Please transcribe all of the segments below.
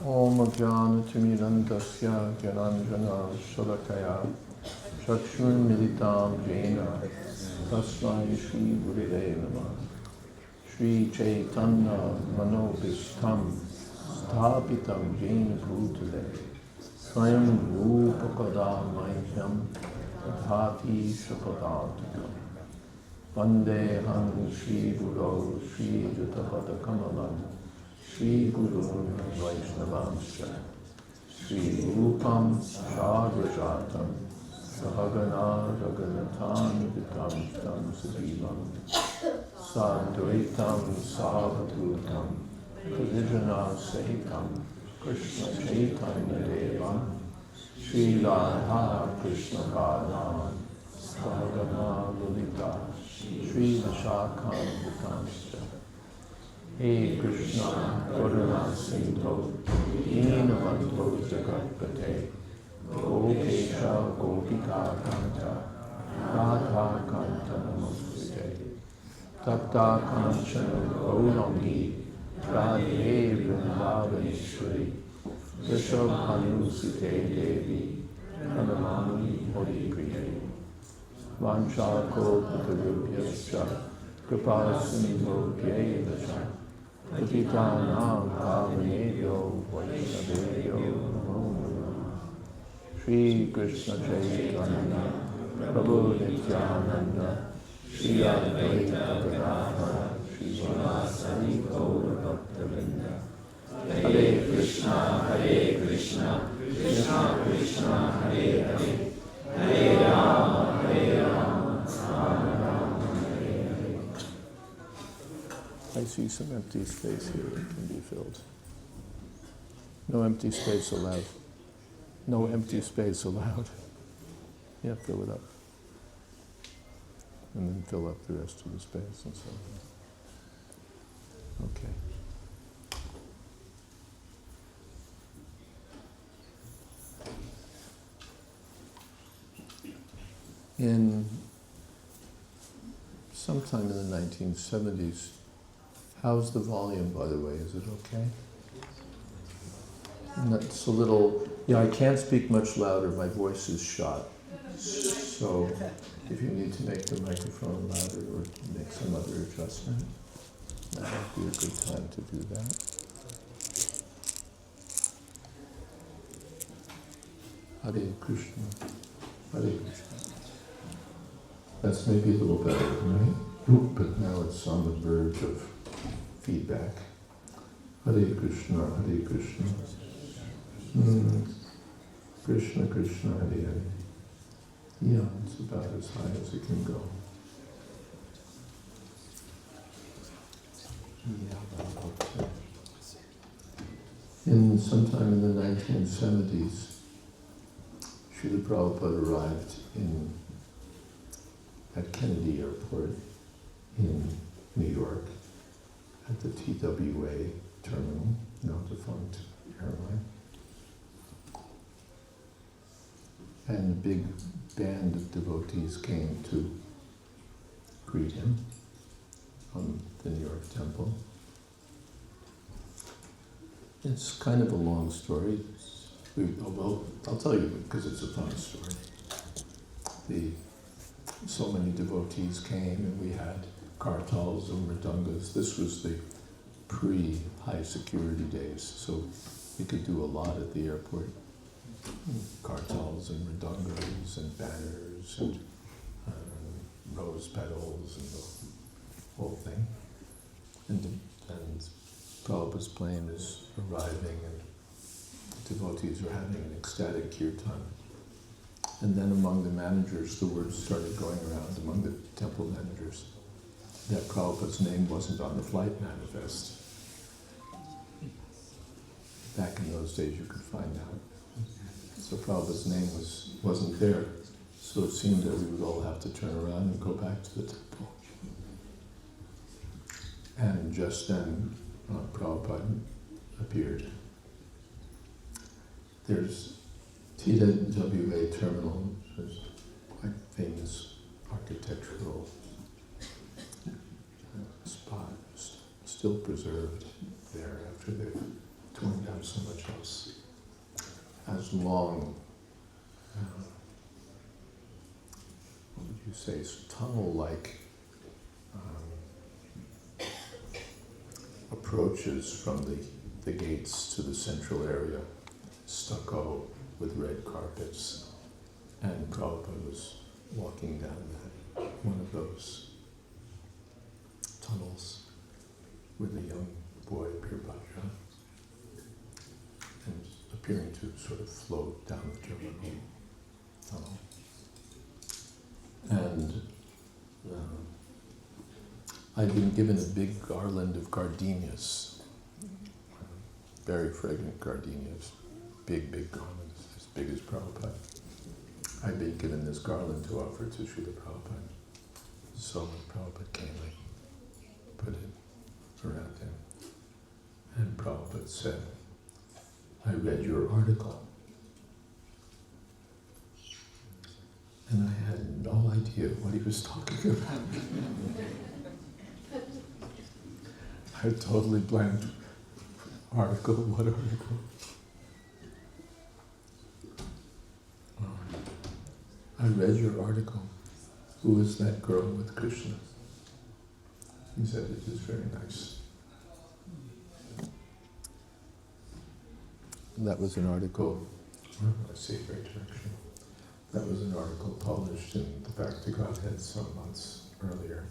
Om Jnana-timirandasya Gyananjana Shalakaya Chakshur Militam Jena Tasmai Shri Gurave Namah Shri Chaitanya Manobishtam Sthapitam Jena Bhutale Swayam Rupakada Mahyam Dhati Shapadantikam Vande Han Shri Guru Shri Jutapada Kamalam Shri Guru Vaishnavamscha Shri Rupam Shadrajatam Sahagana Raghunathan Vitam Tam Sajivam Sadvaitam Savadhutam Pradijana Sahitam Krishna Chaitanya Devam Shri Radha Krishna Padam Sahagana Lalita Shri Vishakam Vitamscha Hey Krishna, Karuna Sindho, Deenabandho Jagatpate, Gopesha Gopika Kanta, Radha Kanta Namaste, Tapta Kanchana Gaurangi, Radhe Vrindavaneshwari, Rishabhanusite Devi, Pranamami Hori Priye, Vanchakopatarubhyascha, Kripa Sindho Pyeva Patitanam Pavanebhyo Vaishnavebhyo Namo Namaha. Shri Krishna Chaitanya Prabhu Nityananda Shri Advaita Gadadhara Shri Vasari Gaura Bhaktavinda Hare Krishna Krishna Krishna Hare Hare Hare Rama Rama Rama Hare Hare. I see some empty space here that can be filled. No empty space allowed. No empty space allowed. Yeah, fill it up. And then fill up the rest of the space and so on. Okay. Sometime in the 1970s, how's the volume, by the way? Is it okay? And that's a little, I can't speak much louder. My voice is shot. So if you need to make the microphone louder or make some other adjustment, that might be a good time to do that. Hare Krishna. Hare Krishna. That's maybe a little better, right? But now it's on the verge of feedback. Hare Krishna, Hare Krishna. Krishna, Krishna, Hare Hare. Yeah, it's about as high as it can go. Sometime in the 1970s, Srila Prabhupada arrived at Kennedy Airport in New York, at the TWA terminal, now defunct airline. And a big band of devotees came to greet him on the New York temple. It's kind of a long story. I'll tell you because it's a fun story. So many devotees came and we had kartals and mridungas. This was the pre-high security days, so we could do a lot at the airport. Kartals and mridungas and banners and rose petals and the whole thing. And Prabhupada's plane is arriving and devotees are having an ecstatic kirtan. And then among the managers, the word started going around among the temple managers that Prabhupada's name wasn't on the flight manifest. Back in those days you could find out. So Prabhupada's name wasn't there. So it seemed that we would all have to turn around and go back to the temple. And just then Prabhupada appeared. There's TWA terminal, there's quite famous architectural spot, still preserved there after they've torn down so much else. As long, what would you say, tunnel-like approaches from the gates to the central area, stucco with red carpets. And Prabhupada was walking down one of those tunnels with a young boy, Pirbhadra, and appearing to sort of float down the Jayadvaita tunnel. And I'd been given a big garland of gardenias, very fragrant gardenias, big garlands, as big as Prabhupada. I'd been given this garland to offer to Srila Prabhupada. So when Prabhupada came, I put it around him. And Prabhupada said, I read your article. And I had no idea what he was talking about. I totally blanked. Article? What article? I read your article. Who is that girl with Krishna? He said, it is very nice. That was an article, I say right direction. That was an article published in the Back to Godhead some months earlier.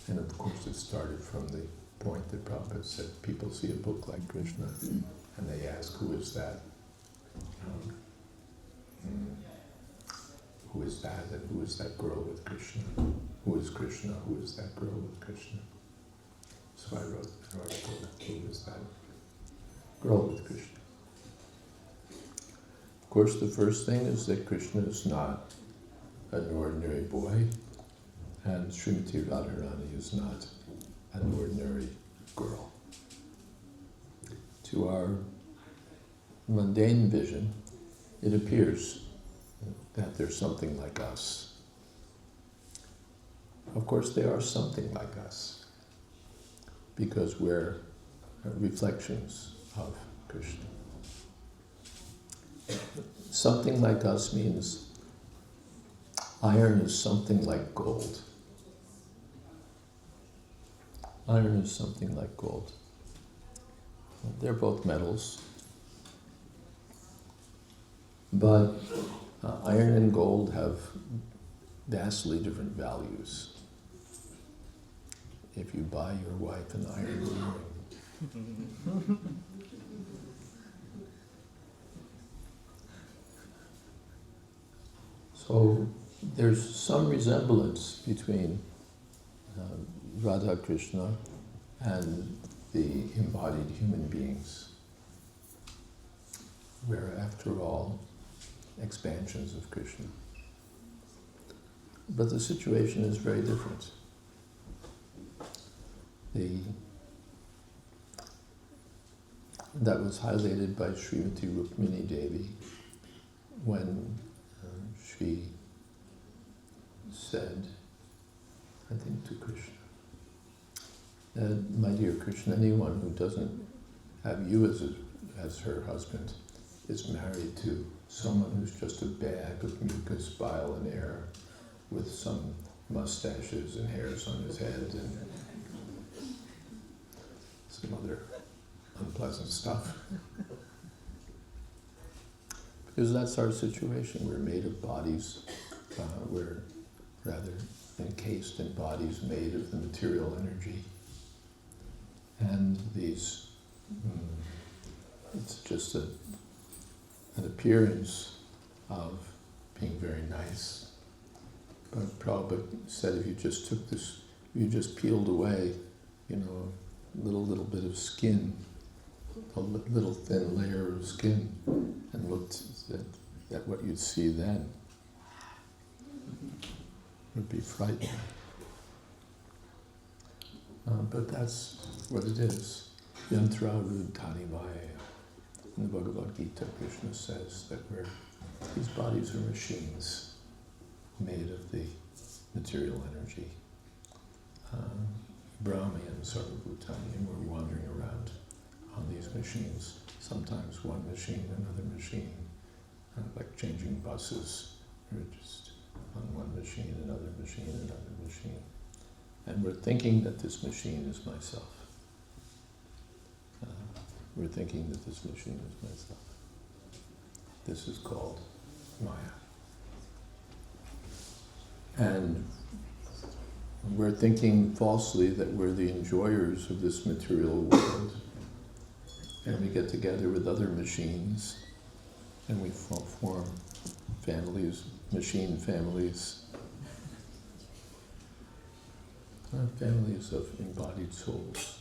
And of course it started from the point that Prabhupada said, people see a book like Krishna and they ask, who is that? Who is that, and who is that girl with Krishna? Who is Krishna? Who is that girl with Krishna? So I wrote an article, who is that girl with Krishna? Of course, the first thing is that Krishna is not an ordinary boy, and Srimati Radharani is not an ordinary girl. To our mundane vision, it appears that they're something like us. Of course, they are something like us, because we're reflections of Krishna. Something like us means iron is something like gold. Iron is something like gold. They're both metals. But iron and gold have vastly different values. If you buy your wife an iron ring, so there's some resemblance between Radha Krishna and the embodied human beings. We're, after all, expansions of Krishna. But the situation is very different. That was highlighted by Srimati Rukmini Devi when she said, I think to Krishna, my dear Krishna, anyone who doesn't have you as her husband is married to someone who's just a bag of mucus, bile, and air, with some mustaches and hairs on his head and some other unpleasant stuff. Because that's our situation. We're made of bodies. We're rather encased in bodies made of the material energy. And these, it's just an appearance of being very nice. But Prabhupada said if you just took this, you just peeled away, a little bit of skin, a little thin layer of skin, and looked at what you'd see then, it would be frightening. But that's what it is. Yantra Rudhani Maya. In the Bhagavad Gita, Krishna says that these bodies are machines made of the material energy. Brahmi and Sarvabhutani, and we're wandering around on these machines. Sometimes one machine, another machine, like changing buses. We're just on one machine, another machine, another machine. And we're thinking that this machine is myself. We're thinking that this machine is myself. This is called Maya. And we're thinking falsely that we're the enjoyers of this material world. And we get together with other machines and we form families, machine families, families of embodied souls.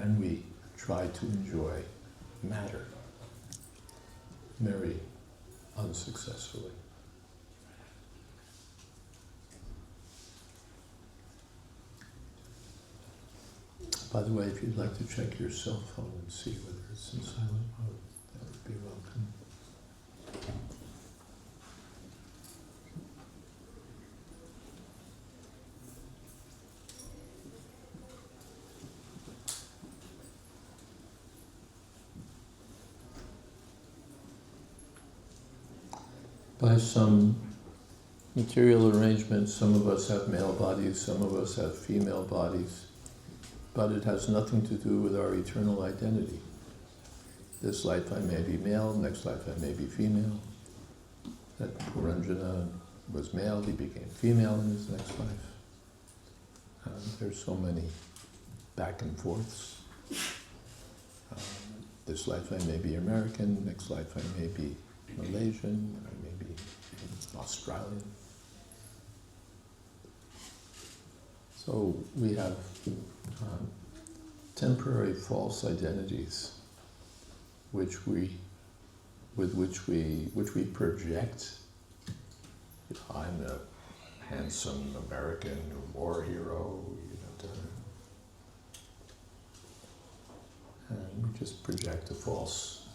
And we try to enjoy matter very unsuccessfully. By the way, if you'd like to check your cell phone and see whether it's in silent mode, that would be welcome. By some material arrangements, some of us have male bodies, some of us have female bodies, but it has nothing to do with our eternal identity. This life I may be male, next life I may be female. That Puranjana was male, he became female in his next life. There's so many back and forths. This life I may be American, next life I may be Malaysian, I may be Australian. So we have temporary false identities which we project. I'm a handsome American war hero, and we just project a false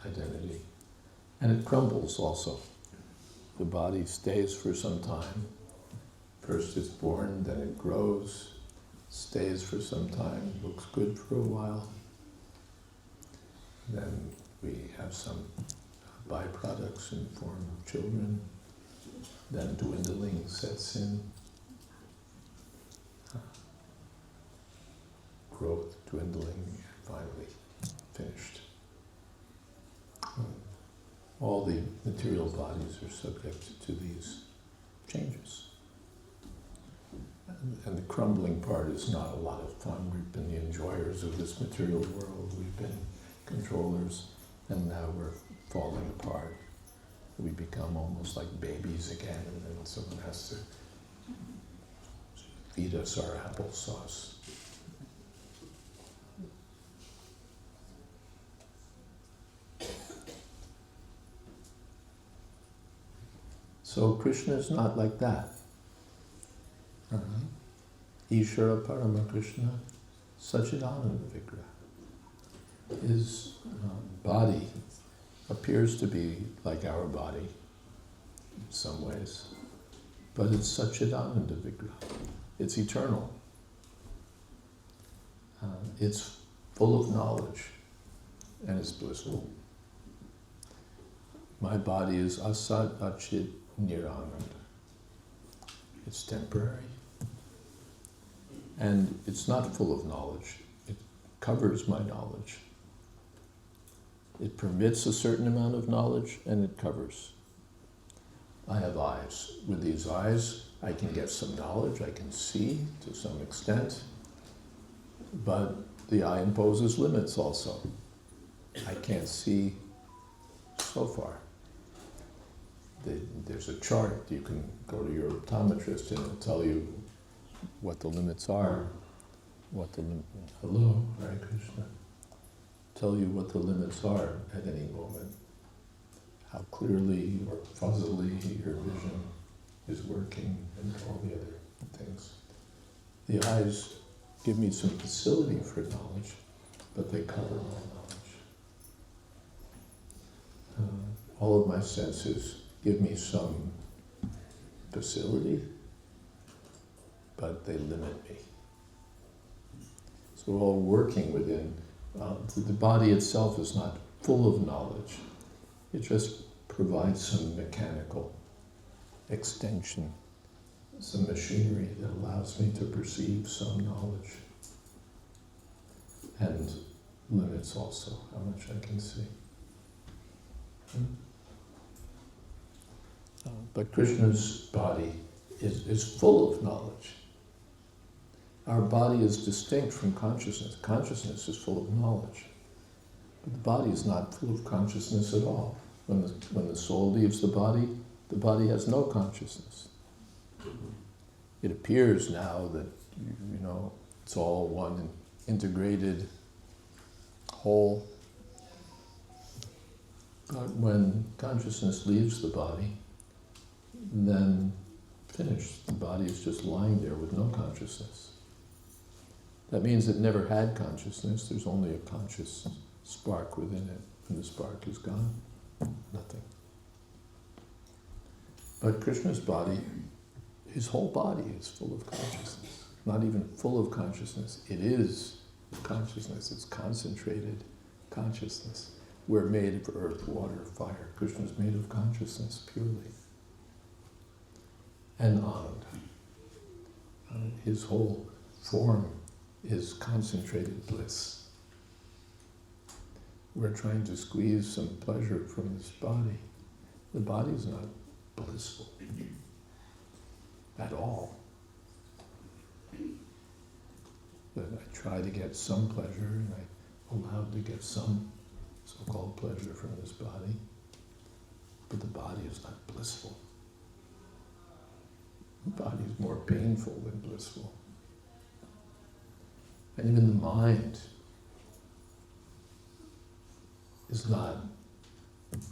identity. And it crumbles also. The body stays for some time. First it's born, then it grows, stays for some time, looks good for a while. Then we have some byproducts in the form of children. Then dwindling sets in. Growth, dwindling, and finally finished. All the material bodies are subject to these changes. And the crumbling part is not a lot of fun. We've been the enjoyers of this material world. We've been controllers, and now we're falling apart. We become almost like babies again, and then someone has to feed us our applesauce. So Krishna is not like that. Ishvara Parama Krishna Sachidananda Vigraha. His body appears to be like our body in some ways, but it's Sachidananda Vigraha. It's eternal. It's full of knowledge, and it's blissful. My body is Asad Achit Nirananda. It's temporary. And it's not full of knowledge. It covers my knowledge. It permits a certain amount of knowledge, and it covers. I have eyes. With these eyes, I can get some knowledge, I can see to some extent, but the eye imposes limits also. I can't see so far. There's a chart. You can go to your optometrist and it'll tell you what the limits are. Hello, Hare Krishna. Tell you what the limits are at any moment. How clearly or fuzzily your vision is working and all the other things. The eyes give me some facility for knowledge, but they cover my knowledge. All of my senses give me some facility, but they limit me. So We're all working within. The body itself is not full of knowledge. It just provides some mechanical extension, some machinery that allows me to perceive some knowledge, and limits also how much I can see. But Krishna's body is full of knowledge. Our body is distinct from consciousness. Consciousness is full of knowledge. But the body is not full of consciousness at all. When the soul leaves the body has no consciousness. It appears now that, it's all one integrated whole. But when consciousness leaves the body, then finished. The body is just lying there with no consciousness. That means it never had consciousness. There's only a conscious spark within it. When the spark is gone, nothing. But Krishna's body, his whole body is full of consciousness. Not even full of consciousness. It is consciousness. It's concentrated consciousness. We're made of earth, water, fire. Krishna's made of consciousness purely. And Anand. His whole form is concentrated bliss. We're trying to squeeze some pleasure from this body. The body is not blissful at all. But I try to get some pleasure, and I'm allowed to get some so-called pleasure from this body. But the body is not blissful. The body is more painful than blissful. And even the mind is not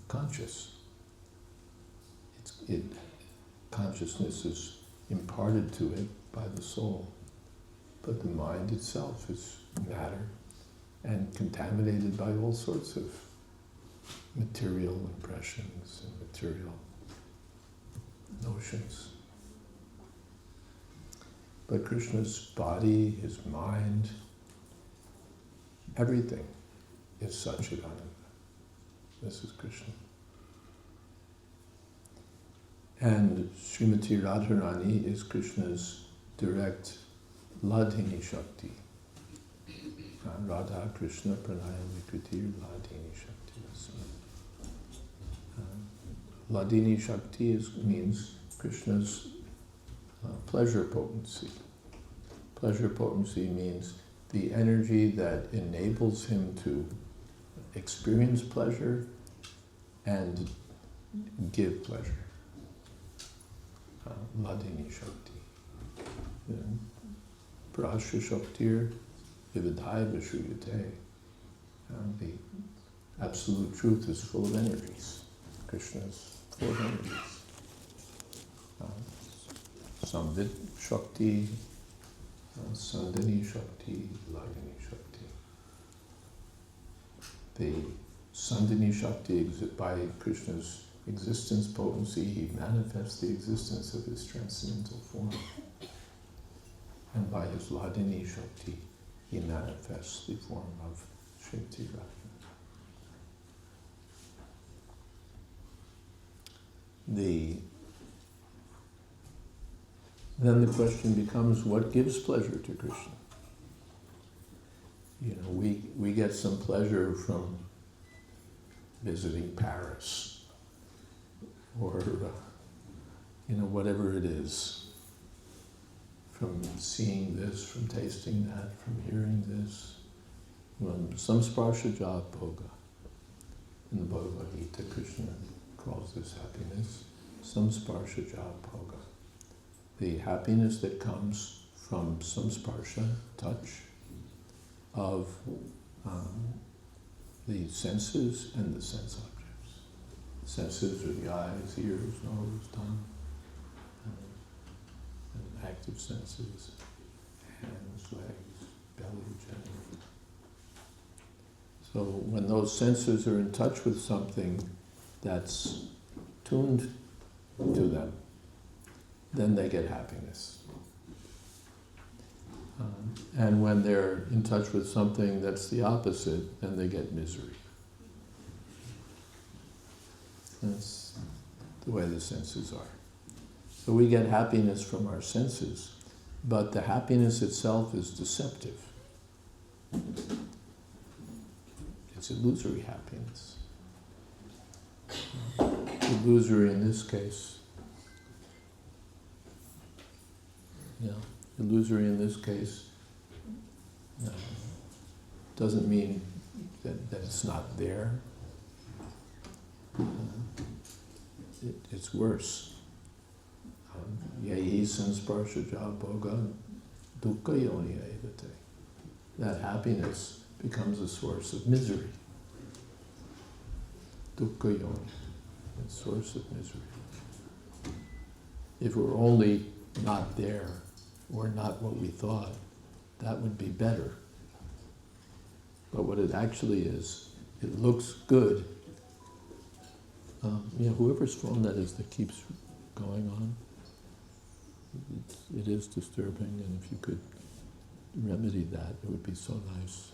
conscious. Consciousness is imparted to it by the soul. But the mind itself is matter and contaminated by all sorts of material impressions and material notions. But Krishna's body, his mind, everything is Satchidananda. This is Krishna. And Srimati Radharani is Krishna's direct Ladhini Shakti. Radha Krishna Pranaya Vikritir Ladhini Shakti. Ladhini Shakti means Krishna's pleasure potency. Pleasure potency means the energy that enables him to experience pleasure and give pleasure. Ladhini Shakti. Prasya Shaktir Vividhaya Vishruyate. The absolute truth is full of energies. Krishna is full of energies. Samvid Shakti, Sandhini Shakti, Ladhini Shakti. The Sandhini Shakti, by Krishna's existence potency, he manifests the existence of his transcendental form. And by his Ladhini Shakti, he manifests the form of Srimati Radharani. Then the question becomes, what gives pleasure to Krishna? We get some pleasure from visiting Paris, or whatever it is, from seeing this, from tasting that, from hearing this. Some sparsha jha bhoga. In the Bhagavad Gita, Krishna calls this happiness some sparsha jha bhoga. The happiness that comes from some sparsha, touch, of the senses and the sense objects. The senses are the eyes, ears, nose, tongue, and active senses, hands, legs, belly, genitals. So when those senses are in touch with something that's tuned to them, then they get happiness. And when they're in touch with something that's the opposite, then they get misery. That's the way the senses are. So we get happiness from our senses, but the happiness itself is deceptive. It's illusory happiness. Illusory in this case. Illusory in this case doesn't mean that it's not there. It's worse. Yahi sansparshaja bhoga dukkha yoni evate. That happiness becomes a source of misery. Dukkha yoni, a source of misery. If we're only not there, or not what we thought, that would be better. But what it actually is, it looks good. Whoever's phone that is that keeps going on, it is disturbing, and if you could remedy that, it would be so nice.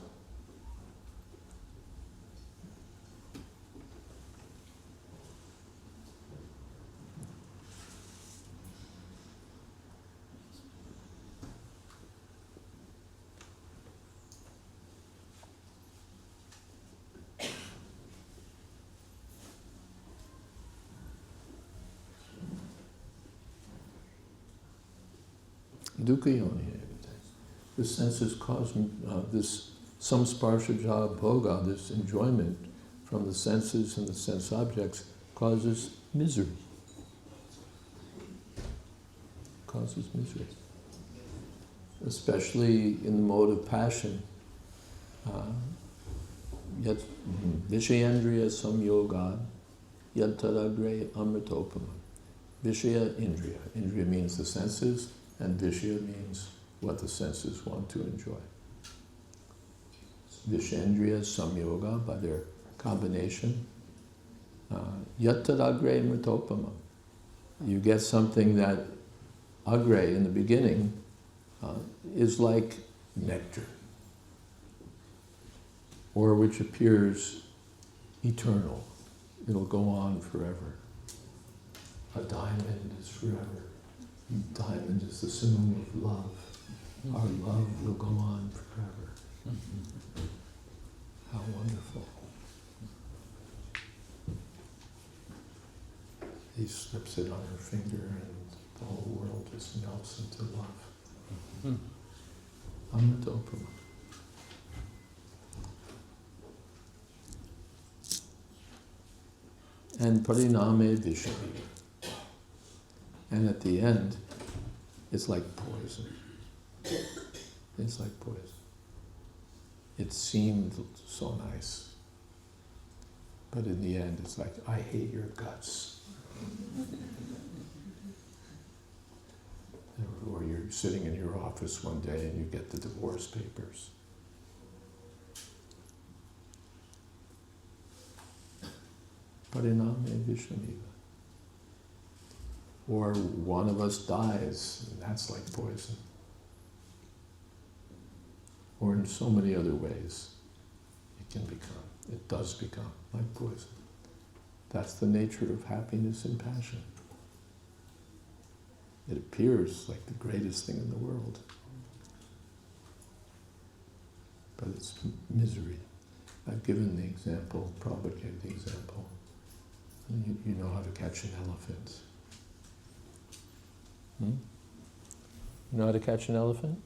Dukkha yoni. The senses cause this samsparshaja bhoga, this enjoyment from the senses and the sense objects, causes misery. Causes misery. Especially in the mode of passion. Yat vishayendriya samyoga yad tadagre amritopama. Vishaya indriya. Indriya means the senses, and vishaya means what the senses want to enjoy. Vishendriya samyoga, by their combination. Yattad-agre mritopama. You get something that agre, in the beginning, is like nectar, or which appears eternal. It'll go on forever. A diamond is forever. Diamond is the symbol of love. Our love will go on forever. How wonderful. He slips it on her finger and the whole world just melts into love. Amritopama. And pariname vishami. And at the end, it's like poison. It's like poison. It seemed so nice. But in the end, it's like, I hate your guts. Or you're sitting in your office one day and you get the divorce papers. Pariname vishamiva. Or one of us dies, and that's like poison. Or in so many other ways, it does become like poison. That's the nature of happiness and passion. It appears like the greatest thing in the world. But it's misery. I've given the example, Prabhupada gave the example. You know how to catch an elephant. You know how to catch an elephant?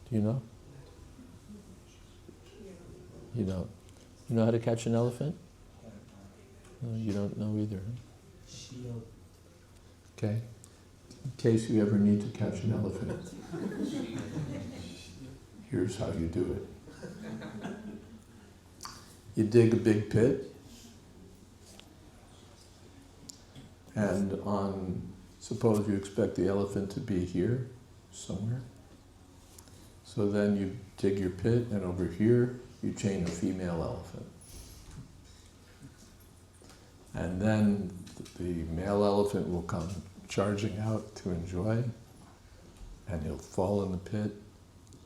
Do you know? You don't. You know how to catch an elephant? No, you don't know either. Huh? Okay. In case you ever need to catch an elephant, here's how you do it. You dig a big pit, and suppose you expect the elephant to be here, somewhere. So then you dig your pit, and over here you chain a female elephant. And then the male elephant will come charging out to enjoy, and he'll fall in the pit,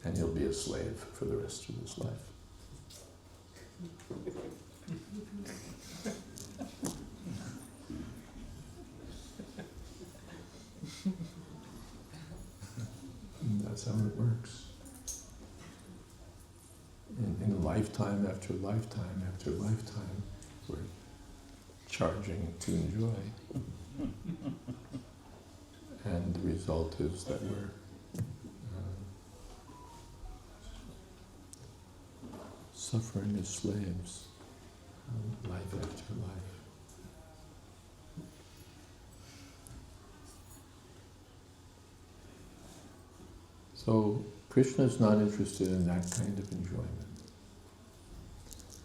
and he'll be a slave for the rest of his life. And that's how it works. In lifetime after lifetime after lifetime, we're charging to enjoy. And the result is that we're suffering as slaves, life after life. So Krishna is not interested in that kind of enjoyment.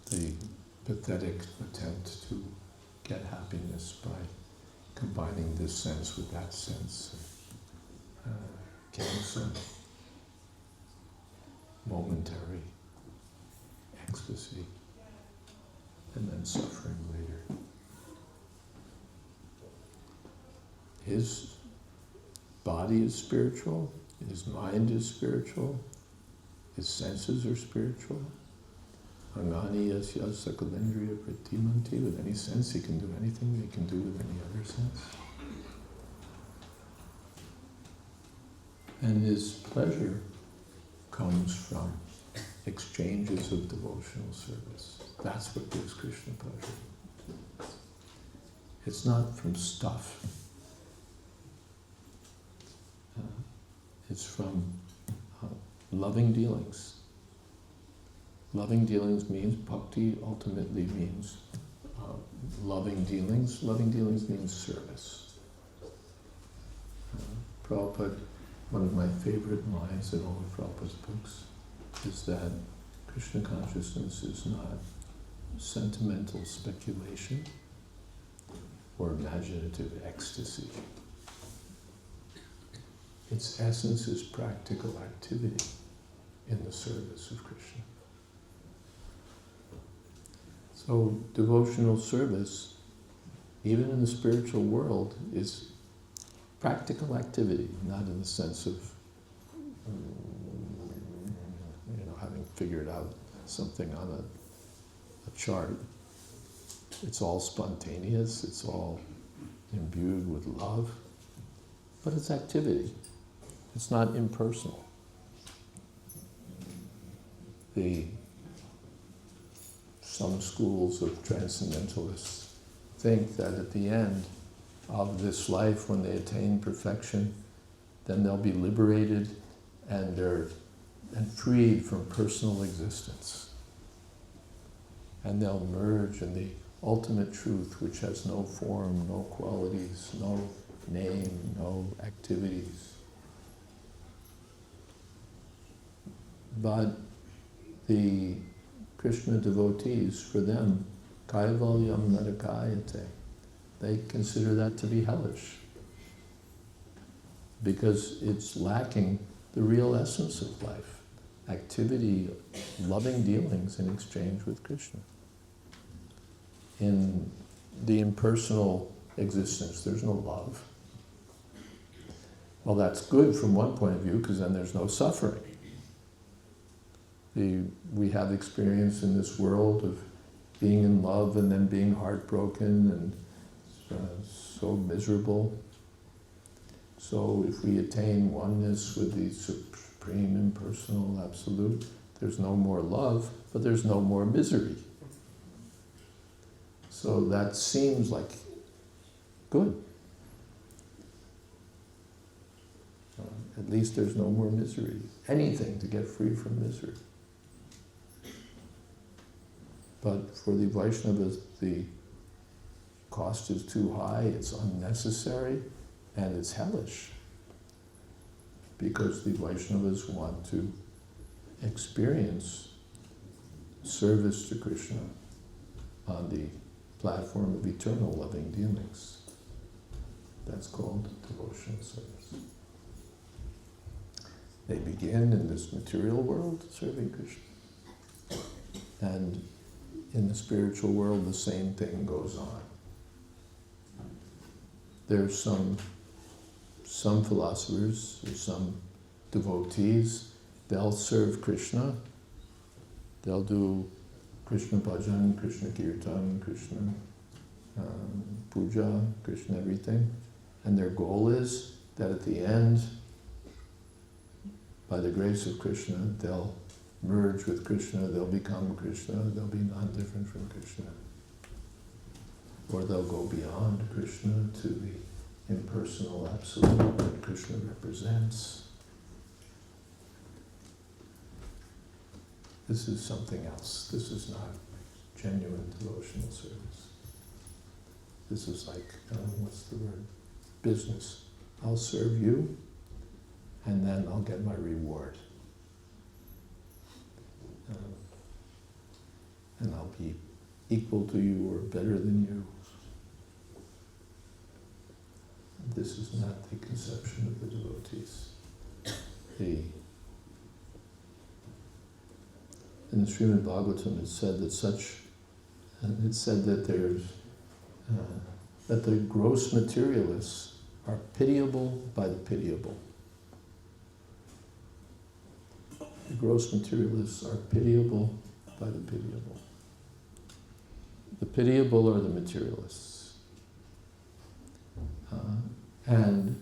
The pathetic attempt to get happiness by combining this sense with that sense, getting some momentary ecstasy, and then suffering later. His body is spiritual, his mind is spiritual, his senses are spiritual. Angani yasya sakalendriya pratimanti. With any sense he can do anything he can do with any other sense. And his pleasure comes from exchanges of devotional service. That's what gives Krishna pleasure. It's not from stuff. It's from loving dealings. Loving dealings means, bhakti ultimately means loving dealings. Loving dealings means service. Prabhupada, one of my favorite lines in all of Prabhupada's books is that Krishna consciousness is not sentimental speculation or imaginative ecstasy. Its essence is practical activity in the service of Krishna. So devotional service, even in the spiritual world, is practical activity, not in the sense of having figured out something on a chart. It's all spontaneous, it's all imbued with love, but it's activity. It's not impersonal. Some schools of transcendentalists think that at the end of this life, when they attain perfection, then they'll be liberated and freed from personal existence. And they'll merge in the ultimate truth, which has no form, no qualities, no name, no activities. But the Krishna devotees, for them, kaivalyam narakayate, they consider that to be hellish because it's lacking the real essence of life, activity, loving dealings in exchange with Krishna. In the impersonal existence, there's no love. Well, that's good from one point of view because then there's no suffering. We have experience in this world of being in love and then being heartbroken and so miserable. So if we attain oneness with the supreme impersonal absolute, there's no more love, but there's no more misery. So that seems like good. At least there's no more misery. Anything to get free from misery. But for the Vaishnavas, the cost is too high, it's unnecessary, and it's hellish. Because the Vaishnavas want to experience service to Krishna on the platform of eternal loving dealings. That's called devotional service. They begin in this material world serving Krishna. And in the spiritual world, the same thing goes on. There's some philosophers, or some devotees, they'll serve Krishna. They'll do Krishna bhajan, Krishna kirtan, Krishna puja, Krishna everything. And their goal is that at the end, by the grace of Krishna, they'll merge with Krishna, they'll become Krishna, they'll be non-different from Krishna. Or they'll go beyond Krishna to the impersonal absolute that Krishna represents. This is something else. This is not genuine devotional service. This is like, what's the word? Business. I'll serve you, and then I'll get my reward. And I'll be equal to you or better than you. This is not the conception of the devotees. In the Srimad Bhagavatam, it's said that there's that the gross materialists are pitiable by the pitiable. The gross materialists are pitiable by the pitiable. The pitiable are the materialists. And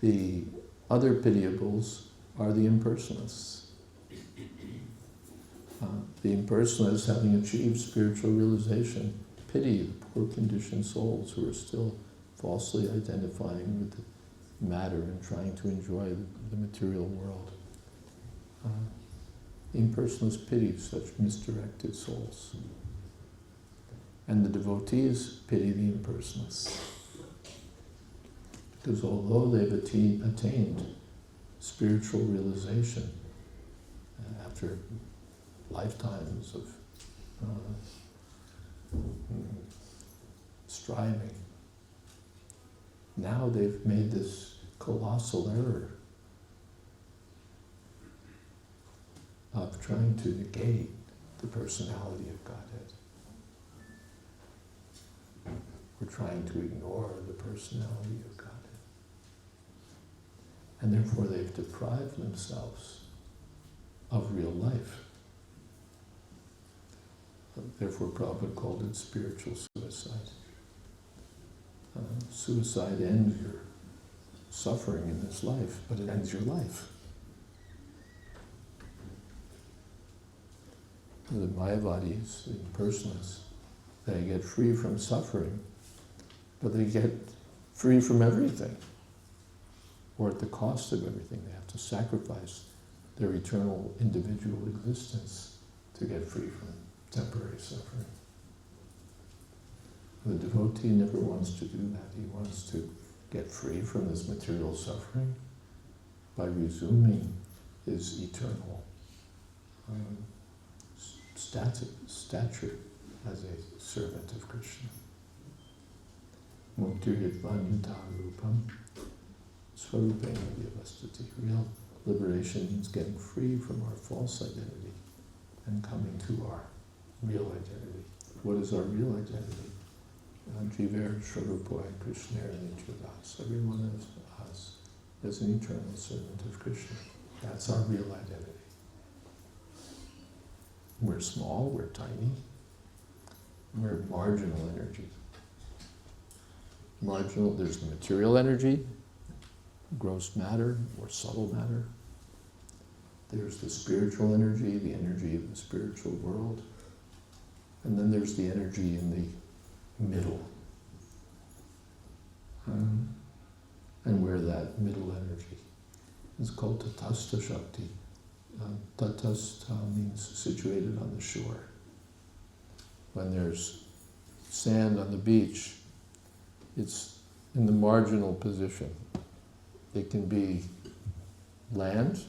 the other pitiables are the impersonalists. The impersonalists, having achieved spiritual realization, pity the poor conditioned souls who are still falsely identifying with the matter and trying to enjoy the material world. The impersonalists pity such misdirected souls. And the devotees pity the impersonalists. Because although they've attained spiritual realization after lifetimes of striving, now they've made this colossal error of trying to negate the personality of Godhead. We're trying to ignore the personality of Godhead. And therefore they've deprived themselves of real life. Therefore Prabhupada called it spiritual suicide. Suicide ends your suffering in this life, but it ends your life. The Mayavadis, the impersonalists, they get free from suffering, but they get free from everything, or at the cost of everything. They have to sacrifice their eternal individual existence to get free from temporary suffering. The devotee never wants to do that. He wants to get free from this material suffering by resuming his eternal stature as a servant of Krishna. Muktiryitvanyata rupam swarupena vyavastati. Real liberation means getting free from our false identity and coming to our real identity. What is our real identity? Jiver Shvarupoy Krishna Nityadas. Every one of us is an eternal servant of Krishna. That's our real identity. We're small, we're tiny, we're marginal energy. Marginal, there's the material energy, gross matter, or subtle matter. There's the spiritual energy, the energy of the spiritual world. And then there's the energy in the middle. And where that middle energy is called Tatastha Shakti. Tatastha means situated on the shore. When there's sand on the beach, it's in the marginal position. It can be land,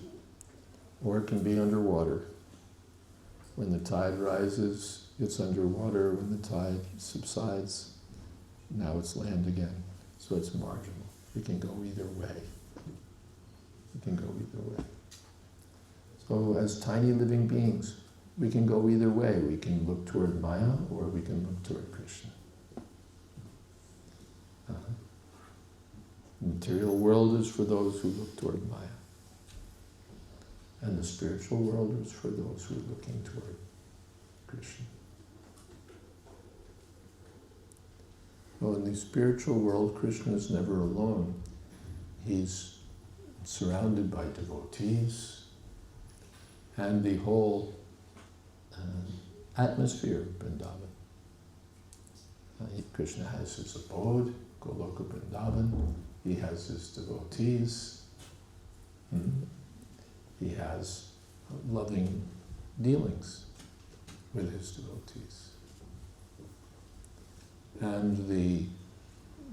or it can be underwater. When the tide rises, it's underwater. When the tide subsides, now it's land again. So it's marginal. It can go either way. It can go either way. So as tiny living beings, we can go either way. We can look toward Maya, or we can look toward Krishna. The material world is for those who look toward Maya. And the spiritual world is for those who are looking toward Krishna. Well, in the spiritual world, Krishna is never alone. He's surrounded by devotees, and the whole atmosphere of Vrindavan. Krishna has his abode, Goloka Vrindavan. He has his devotees. He has loving dealings with his devotees. And the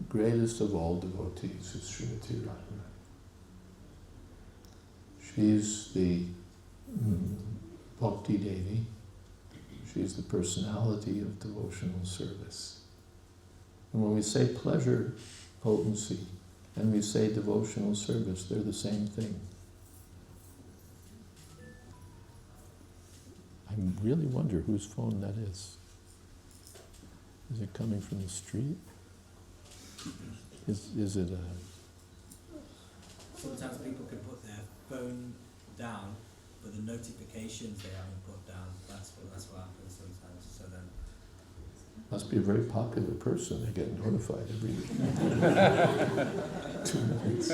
greatest of all devotees is Srimati Radharani. She's the Bhakti Devi. She's the personality of devotional service. And when we say pleasure, potency, and we say devotional service, they're the same thing. I really wonder whose phone that is. Is it coming from the street? Is it a... Sometimes people can put their phone down, but the notifications they haven't put down, that's what happens sometimes. So then... Must be a very popular person. They get notified every 2 minutes.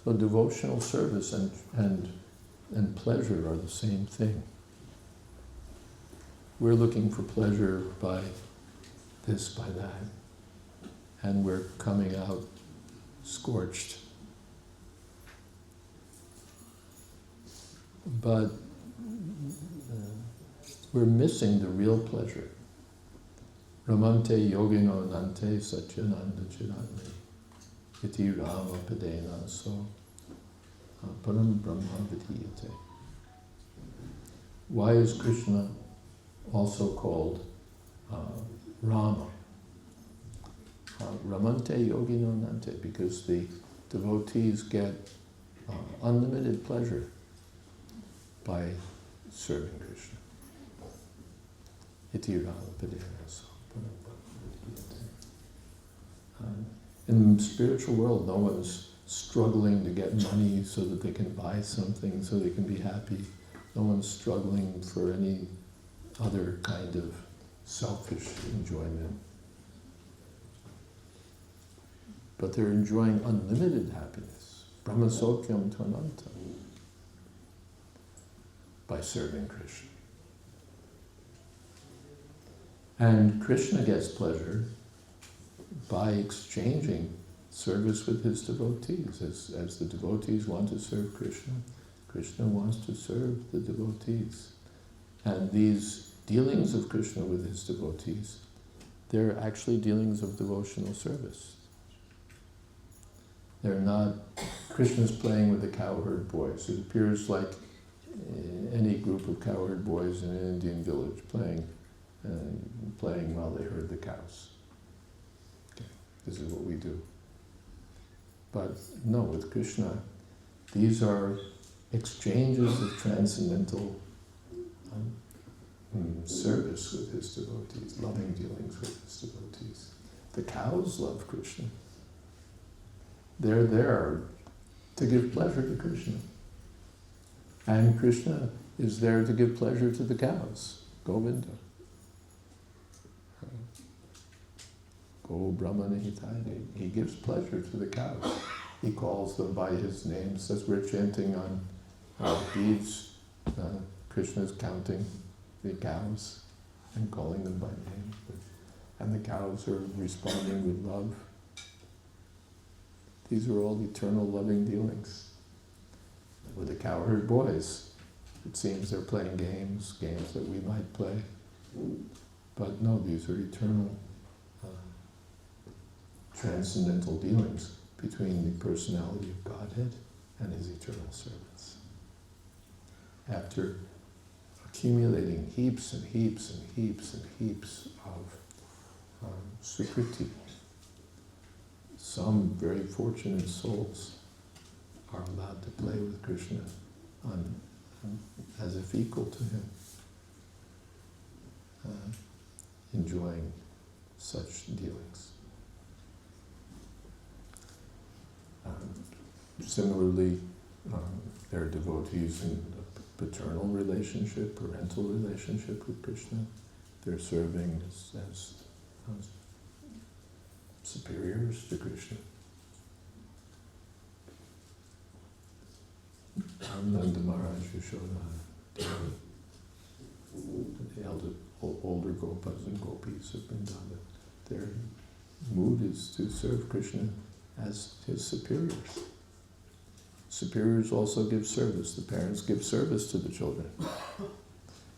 So devotional service and pleasure are the same thing. We're looking for pleasure by this, by that, and we're coming out scorched. But we're missing the real pleasure. Ramante yogino nante satyananda chirani iti rama padena so param brahma vidhiyate. Why is Krishna also called Rama? Ramante yogino nante, because the devotees get unlimited pleasure by serving Krishna. Iti rama padena so param brahma vidhiyate. In the spiritual world, no one's struggling to get money so that they can buy something, so they can be happy. No one's struggling for any other kind of selfish enjoyment. But they're enjoying unlimited happiness, brahmasokyam tvananta, by serving Krishna. And Krishna gets pleasure by exchanging service with his devotees. As the devotees want to serve Krishna, Krishna wants to serve the devotees. And these dealings of Krishna with his devotees, they're actually dealings of devotional service. They're not Krishna's playing with the cowherd boys. It appears like any group of cowherd boys in an Indian village playing while they herd the cows. This is what we do. But no, with Krishna, these are exchanges of transcendental service with his devotees, loving dealings with his devotees. The cows love Krishna. They're there to give pleasure to Krishna. And Krishna is there to give pleasure to the cows, Govinda. Go Brahmana Hitaya. He gives pleasure to the cows. He calls them by his names. As we're chanting on beads, Krishna's counting the cows and calling them by name. And the cows are responding with love. These are all eternal loving dealings. With the cowherd boys, it seems they're playing games that we might play. But no, these are eternal transcendental dealings between the personality of Godhead and his eternal servants. After accumulating heaps and heaps and heaps and heaps of sukriti, some very fortunate souls are allowed to play with Krishna as if equal to him, enjoying such dealings. Similarly, there are devotees in a paternal relationship, parental relationship with Krishna. They're serving as superiors to Krishna. Nanda Maharaj Yashoda, the older Gopas and Gopis of Vrindavan, their mood is to serve Krishna as his superiors. Superiors also give service. The parents give service to the children.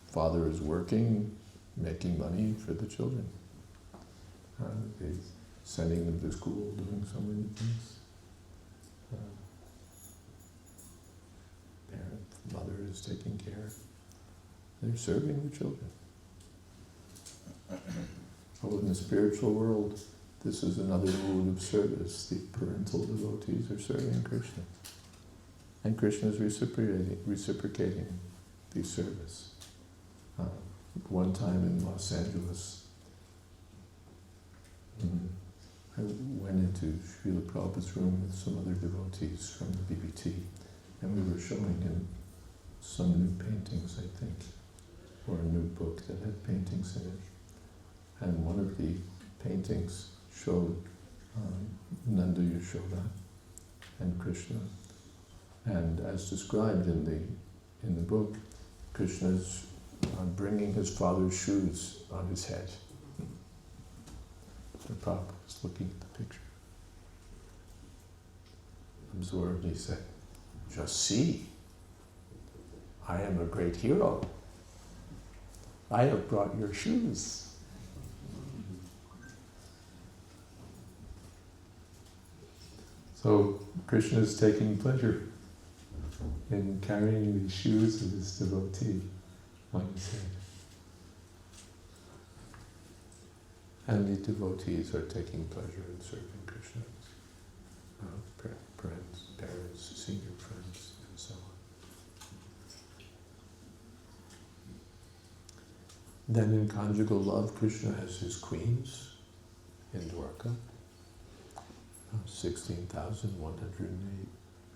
Father is working, making money for the children. He's sending them to school, doing so many things. Mother is taking care. They're serving the children. Oh, in the spiritual world, this is another mood of service. The parental devotees are serving Krishna. And Krishna is reciprocating the service. One time in Los Angeles, I went into Srila Prabhupada's room with some other devotees from the BBT, and we were showing him some new paintings, I think, or a new book that had paintings in it. And one of the paintings showed Nanda Yashoda and Krishna. And as described in the book, Krishna's bringing his father's shoes on his head. The Prabhupada was looking at the picture. Absorbed, he said, "Just see, I am a great hero. I have brought your shoes." So Krishna is taking pleasure in carrying the shoes of his devotee on his head. And the devotees are taking pleasure in serving Krishna. Parents, senior friends, and so on. Then in conjugal love, Krishna has his queens in Dwarka. 16,108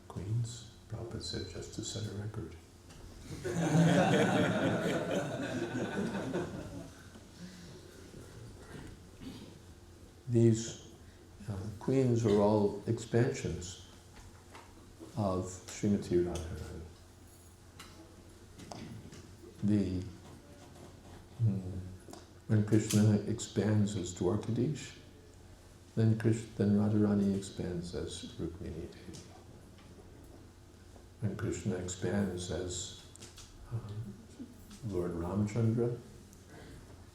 queens. Prabhupada said just to set a record. These queens are all expansions of Srimati Radharani. When Krishna expands as Dwarkadish, then Radharani expands as Rukmini Devi. When Krishna expands as Lord Ramchandra,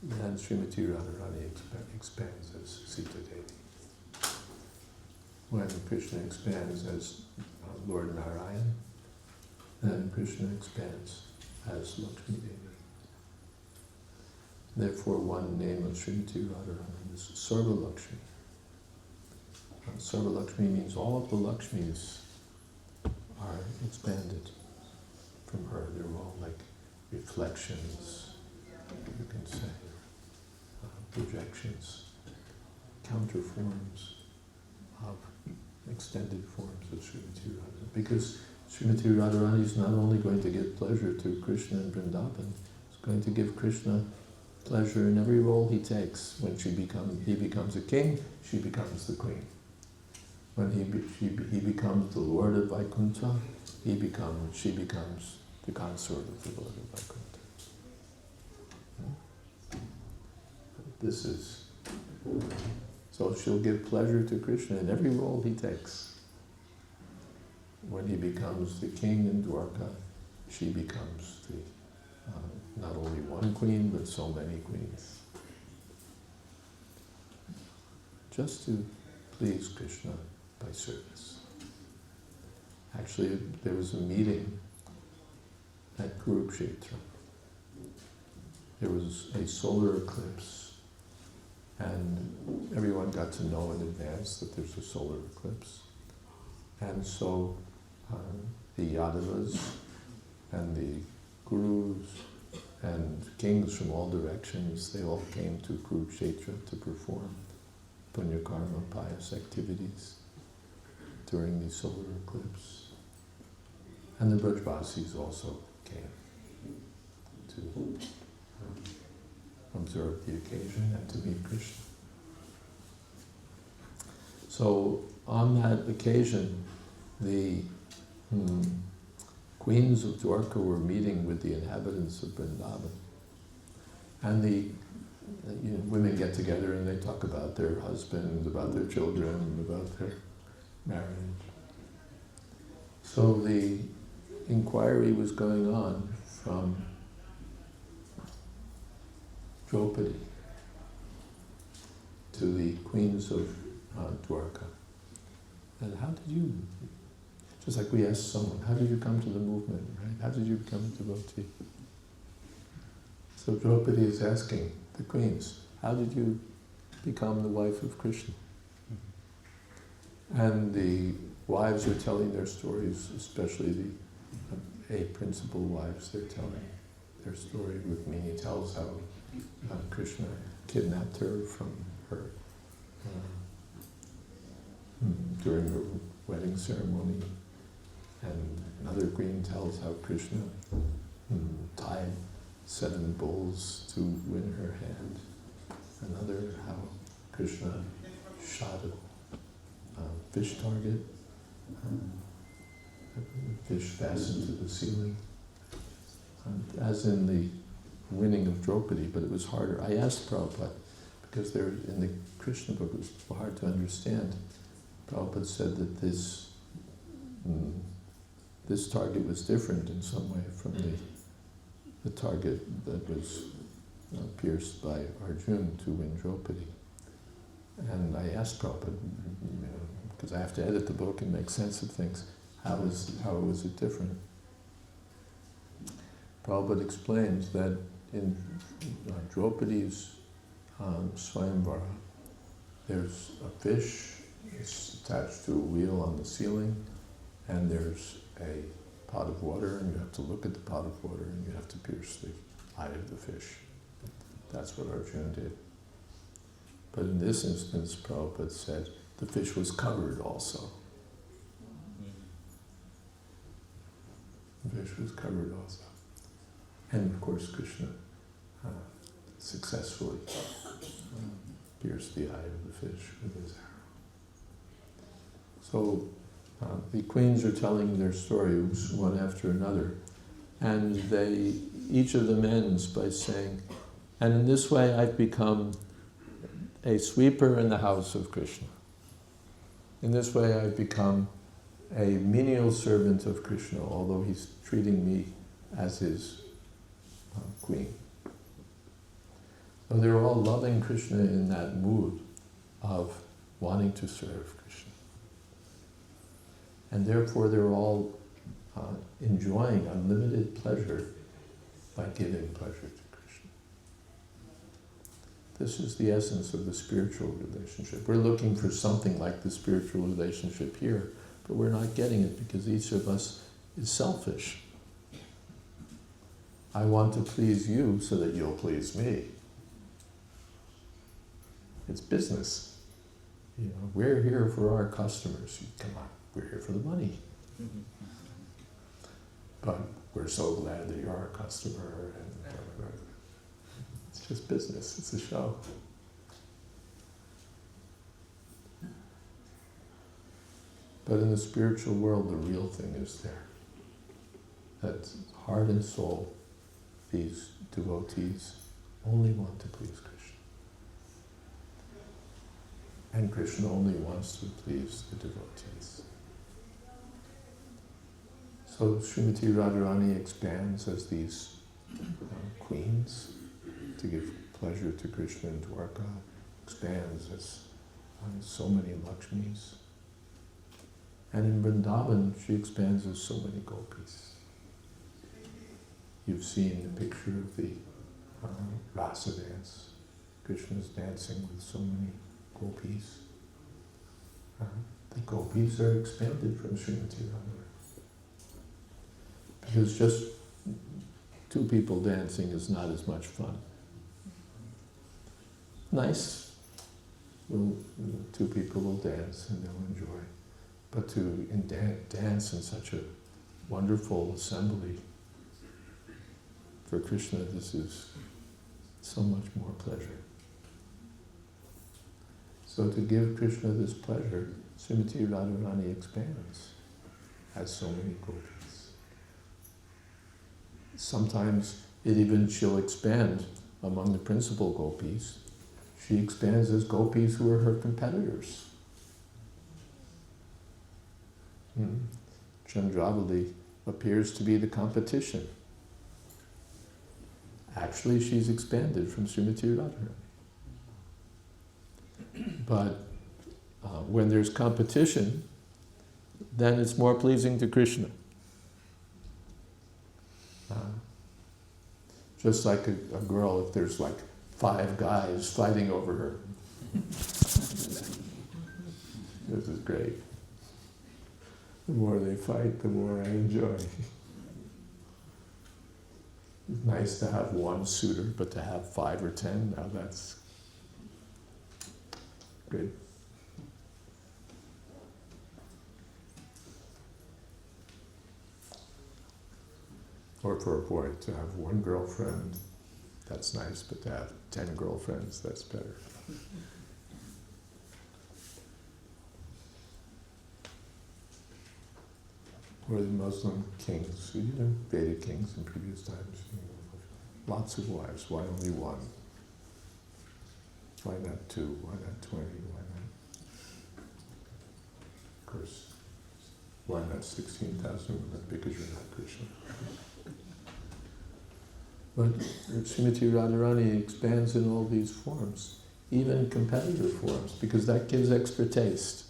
then Srimati Radharani expands as Sita Devi. When Krishna expands as Lord Narayan, then Krishna expands as Lakshmi Devi. Therefore, one name of Srimati Radharani is Sarva Lakshmi. Sarva Lakshmi means all of the Lakshmis are expanded from her. They're all like reflections, you can say, projections, counterforms of extended forms of Srimati Radharani. Because Srimati Radharani is not only going to give pleasure to Krishna and Vrindavan, it's going to give Krishna pleasure in every role he takes. When he becomes a king, she becomes the queen. When he becomes the Lord of Vaikuntha, she becomes the consort of the Lord of Vaikuntha. So she'll give pleasure to Krishna in every role he takes. When he becomes the king in Dwarka, she becomes not only one queen, but so many queens. Just to please Krishna by service. Actually, there was a meeting at Kurukshetra. There was a solar eclipse, and everyone got to know in advance that there's a solar eclipse. And so the Yadavas and the gurus and kings from all directions, they all came to Kurukshetra to perform punya karma, pious activities. during the solar eclipse. And the Brajvasis also came to observe the occasion and to meet Krishna. So on that occasion, the queens of Dwarka were meeting with the inhabitants of Vrindavan. And the women get together and they talk about their husbands, about their children, about their marriage. So the inquiry was going on from Draupadi to the queens of Dwarka. And how did you, just like we asked someone, how did you come to the movement, right? How did you become a devotee? So Draupadi is asking the queens, how did you become the wife of Krishna? And the wives are telling their stories, especially the 8 principal wives, they're telling their story. Rukmini tells how Krishna kidnapped her from her during her wedding ceremony. And another queen tells how Krishna tied 7 bulls to win her hand. Another, how Krishna shot a fish target, a fish fastened to the ceiling, as in the winning of Draupadi, but it was harder. I asked Prabhupada, because there in the Krishna book it was hard to understand. Prabhupada said that this target was different in some way from the target that was pierced by Arjuna to win Draupadi. And I asked Prabhupada, because I have to edit the book and make sense of things, how was it different? Prabhupada explains that in Draupadi's Swayamvara, there's a fish, it's attached to a wheel on the ceiling, and there's a pot of water, and you have to look at the pot of water, and you have to pierce the eye of the fish. That's what Arjuna did. But in this instance, Prabhupada said, the fish was covered also. The fish was covered also. And of course, Krishna successfully pierced the eye of the fish with his arrow. So the queens are telling their stories one after another, and each of them ends by saying, and in this way I've become a sweeper in the house of Krishna. In this way I've become a menial servant of Krishna, although he's treating me as his queen. So they're all loving Krishna in that mood of wanting to serve Krishna. And therefore they're all enjoying unlimited pleasure by giving pleasure to Krishna. This is the essence of the spiritual relationship. We're looking for something like the spiritual relationship here, but we're not getting it because each of us is selfish. I want to please you so that you'll please me. It's business. We're here for our customers. Come on, we're here for the money. But we're so glad that you're our customer. And it's just business. It's a show. But in the spiritual world, the real thing is there. That heart and soul, these devotees only want to please Krishna. And Krishna only wants to please the devotees. So Srimati Radharani expands as these queens to give pleasure to Krishna in Dwarka, expands as so many Lakshmis. And in Vrindavan, she expands as so many gopis. You've seen the picture of the rasa dance. Krishna's dancing with so many gopis. The gopis are expanded from Srimati Radharani. Because just 2 people dancing is not as much fun. Nice. 2 people will dance and they'll enjoy. But to dance in such a wonderful assembly, for Krishna this is so much more pleasure. So to give Krishna this pleasure, Srimati Radharani expands, has so many gopis. Sometimes she'll expand among the principal gopis. She expands as gopis who are her competitors. Chandravali appears to be the competition. Actually, she's expanded from Srimati Radharani. But when there's competition, then it's more pleasing to Krishna. Just like a girl, if there's like 5 guys fighting over her. This is great. The more they fight, the more I enjoy. It's nice to have one suitor, but to have 5 or 10, now that's good. Or for a boy, to have one girlfriend, that's nice, but to have 10 girlfriends, that's better. Or the Muslim kings, Vedic kings in previous times, lots of wives, why only one? Why not 2? Why not 20? Why not? Of course, why not 16,000 women? Because you're not Krishna. But Srimati Radharani expands in all these forms, even competitive forms, because that gives extra taste.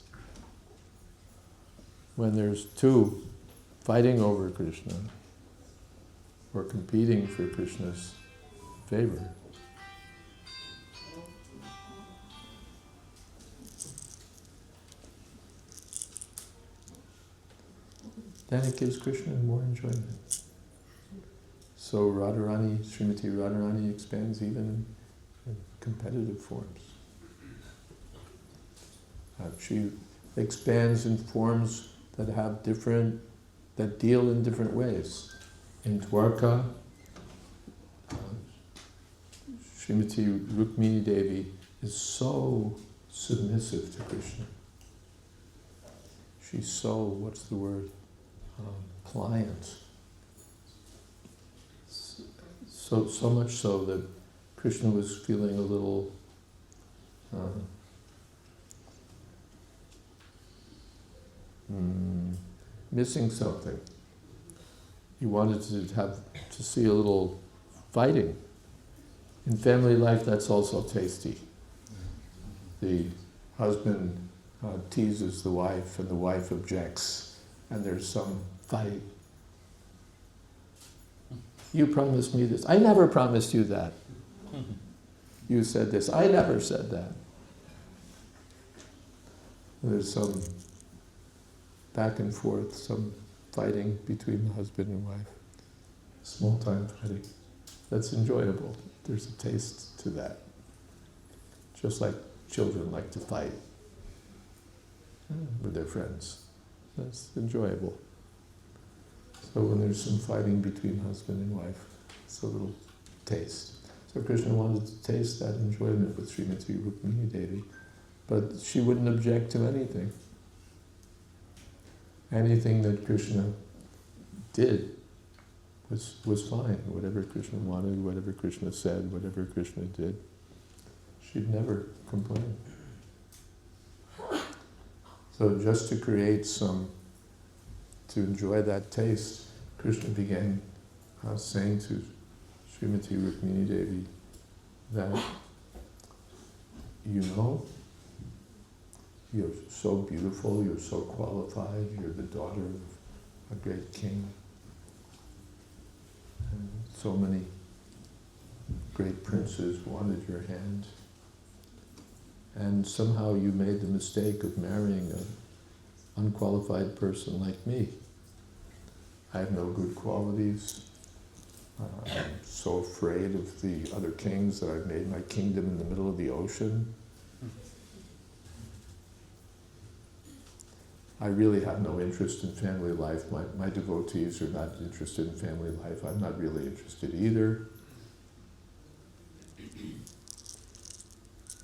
When there's 2 fighting over Krishna, or competing for Krishna's favor, then it gives Krishna more enjoyment. So Srimati Radharani expands even in competitive forms. She expands in forms that deal in different ways. In Dwarka, Srimati Rukmini Devi is so submissive to Krishna. She's so, pliant. So much so that Krishna was feeling a little missing something. He wanted to see a little fighting. In family life, that's also tasty. The husband teases the wife, and the wife objects, and there's some fight. You promised me this. I never promised you that. You said this. I never said that. There's some back and forth, some fighting between the husband and wife. Small time fighting. That's enjoyable. There's a taste to that. Just like children like to fight with their friends. That's enjoyable. So when there's some fighting between husband and wife, it's a little taste. So Krishna wanted to taste that enjoyment with Srimati Rukmini Devi, but she wouldn't object to anything. Anything that Krishna did was fine. Whatever Krishna wanted, whatever Krishna said, whatever Krishna did, she'd never complain. So just to create to enjoy that taste, Krishna began saying to Srimati Rukmini Devi that, you're so beautiful, you're so qualified, you're the daughter of a great king. And so many great princes wanted your hand. And somehow you made the mistake of marrying an unqualified person like me. I have no good qualities. I'm so afraid of the other kings that I've made my kingdom in the middle of the ocean. I really have no interest in family life. My devotees are not interested in family life. I'm not really interested either.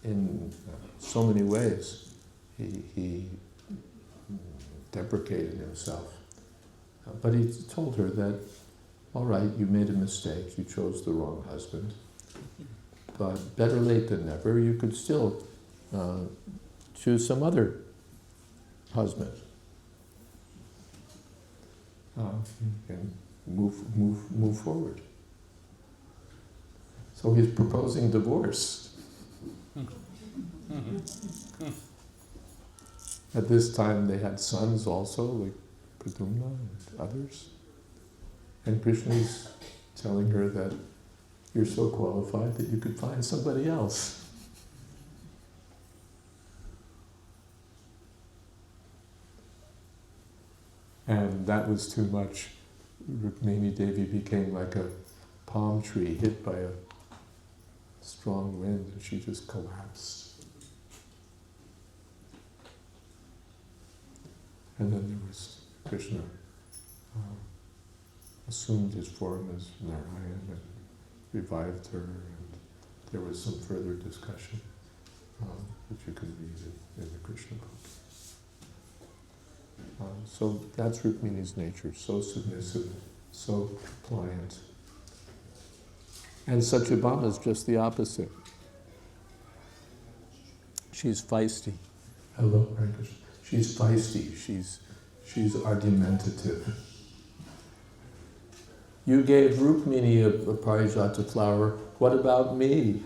In so many ways, he deprecated himself. But he told her that, all right, you made a mistake, you chose the wrong husband, but better late than never, you could still choose some other husband. And move forward. So he's proposing divorce. At this time they had sons also, like Pradyumna and others. And Krishna is telling her that you're so qualified that you could find somebody else. And that was too much. Rukmini Devi became like a palm tree hit by a strong wind, and she just collapsed. And then there was Krishna assumed his form as Narayan and revived her, and there was some further discussion which you can read in the Krishna book. So that's Rukmini's nature, so submissive, so pliant. And Satyabhama is just the opposite. She's feisty. Hello, Hare Krishna. She's feisty, she's argumentative. You gave Rukmini a parijata flower, what about me?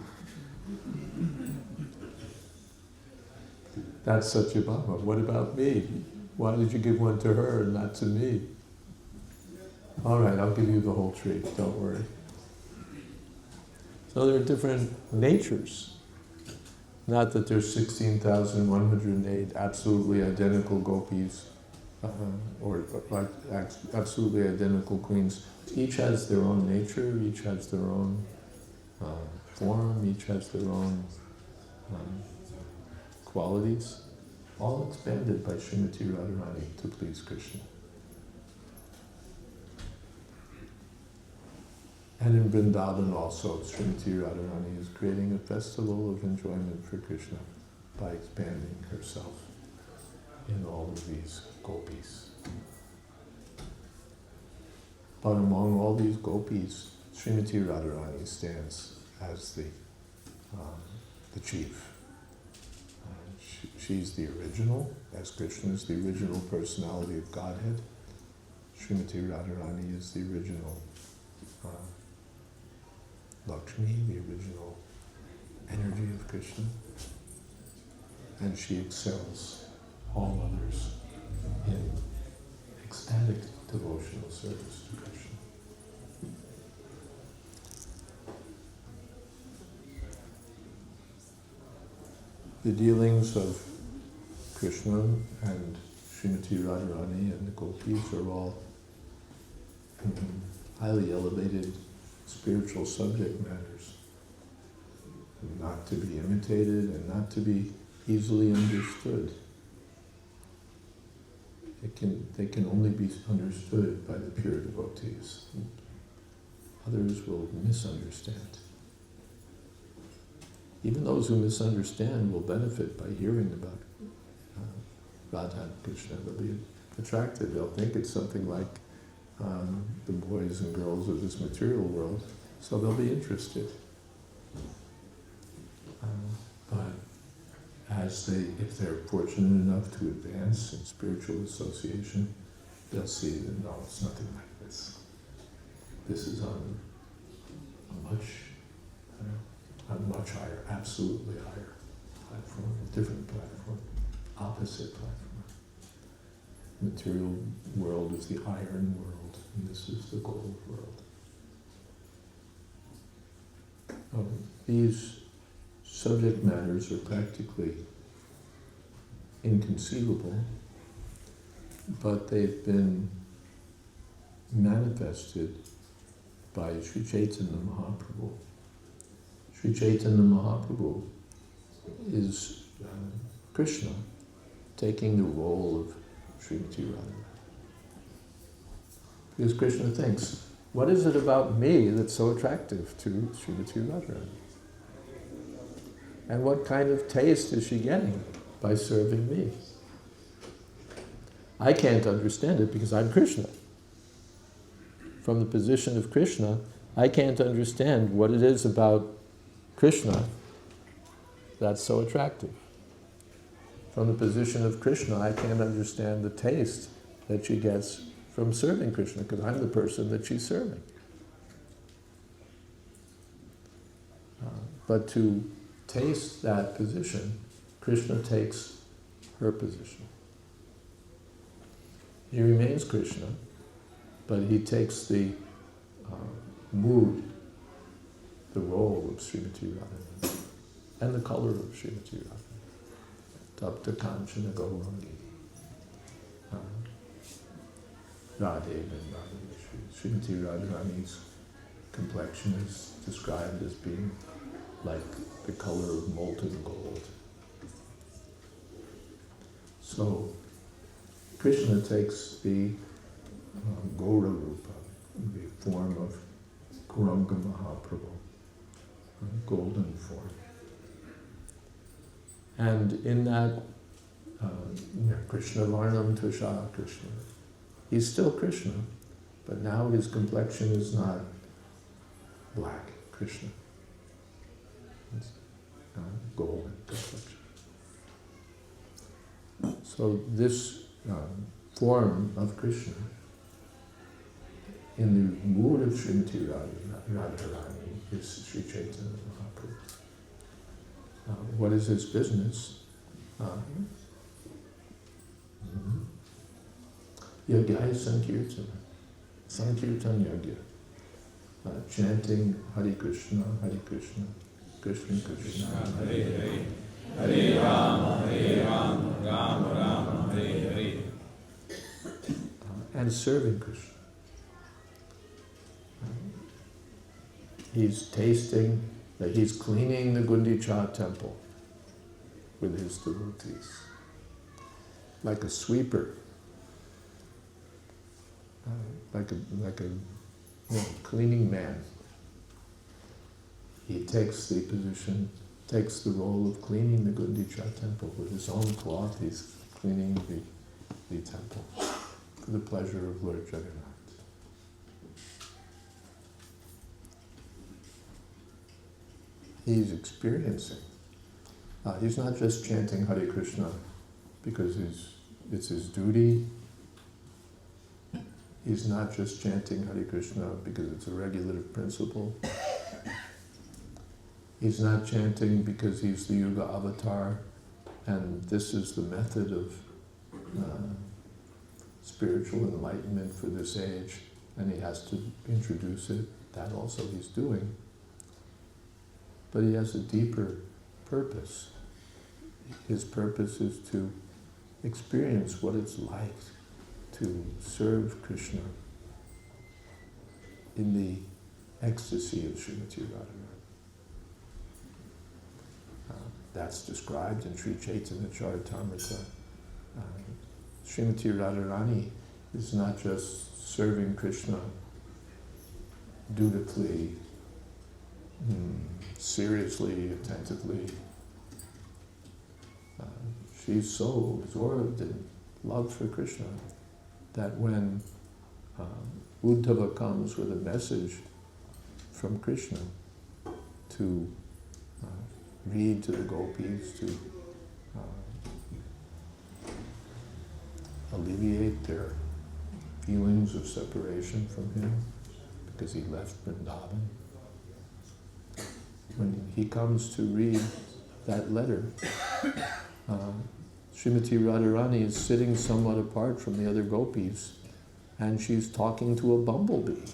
That's Satyabhama, what about me? Why did you give one to her and not to me? All right, I'll give you the whole tree, don't worry. So there are different natures. Not that there's 16,108 absolutely identical gopis or like absolutely identical queens. Each has their own nature, each has their own form, each has their own qualities, all expanded by Srimati Radharani to please Krishna. And in Vrindavan also, Srimati Radharani is creating a festival of enjoyment for Krishna by expanding herself in all of these gopis. But among all these gopis, Srimati Radharani stands as the chief. She's the original, as Krishna is the original personality of Godhead. Srimati Radharani is the original Lakshmi, the original energy of Krishna, and she excels all others in ecstatic devotional service to Krishna. The dealings of Krishna and Srimati Radharani and the gopis are all highly elevated spiritual subject matters, not to be imitated and not to be easily understood. They can only be understood by the pure devotees. Others will misunderstand. Even those who misunderstand will benefit by hearing about Radha and Krishna. They'll be attracted. They'll think it's something like the boys and girls of this material world, so they'll be interested. But if they're fortunate enough to advance in spiritual association, they'll see that no, it's nothing like this. This is on a much higher, absolutely higher platform, a different platform, opposite platform. The material world is the iron world, and this is the gold world. These subject matters are practically inconceivable, but they've been manifested by Sri Chaitanya Mahaprabhu. Sri Chaitanya Mahaprabhu is Krishna taking the role of Srimati Radharani. Because Krishna thinks, what is it about me that's so attractive to Srimati Radharani? And what kind of taste is she getting by serving me? I can't understand it because I'm Krishna. From the position of Krishna, I can't understand what it is about Krishna that's so attractive. From the position of Krishna, I can't understand the taste that she gets from serving Krishna, because I'm the person that she's serving. But to taste that position, Krishna takes her position. He remains Krishna, but he takes the mood, the role of Srimati Radharani, and the color of Srimati Radharani. Tapta Kanchana Gaurangi. Radhe and Radha. Srimati Radharani's complexion is described as being like the color of molten gold. So, Krishna takes the Gaura Rupa, the form of Gauranga Mahaprabhu, golden form. And in that, Krishna Varnam Tusha Krishna, he's still Krishna, but now his complexion is not black Krishna. It's golden complexion. So this form of Krishna, in the mood of Srimati Radharani, is Sri Chaitanya Mahaprabhu. What is his business? Yajna Sankirtana. Sankirtan Yajna. Chanting Hare Krishna, Krishna Krishna, Hare Hare, Hare Rama, Rama Rama, Hare Hare. And serving Krishna. He's tasting, that he's cleaning the Gundicha temple with his devotees. Like a sweeper. Like a cleaning man. He takes the position, takes the role of cleaning the Gundicha temple with his own cloth. He's cleaning the temple for the pleasure of Lord Jagannath. He's experiencing. He's not just chanting Hare Krishna because it's his duty. He's not just chanting Hare Krishna because it's a regulative principle. He's not chanting because he's the Yuga avatar and this is the method of spiritual enlightenment for this age and he has to introduce it. That also he's doing. But he has a deeper purpose. His purpose is to experience what it's like to serve Krishna in the ecstasy of Srimati Radharani. That's described in Sri Chaitanya Charitamrita. Srimati Radharani is not just serving Krishna dutifully, seriously, attentively. She's so absorbed in love for Krishna that when Uddhava comes with a message from Krishna to read to the gopis, to alleviate their feelings of separation from him because he left Vrindavan. When he comes to read that letter, Srimati Radharani is sitting somewhat apart from the other gopis and she's talking to a bumblebee.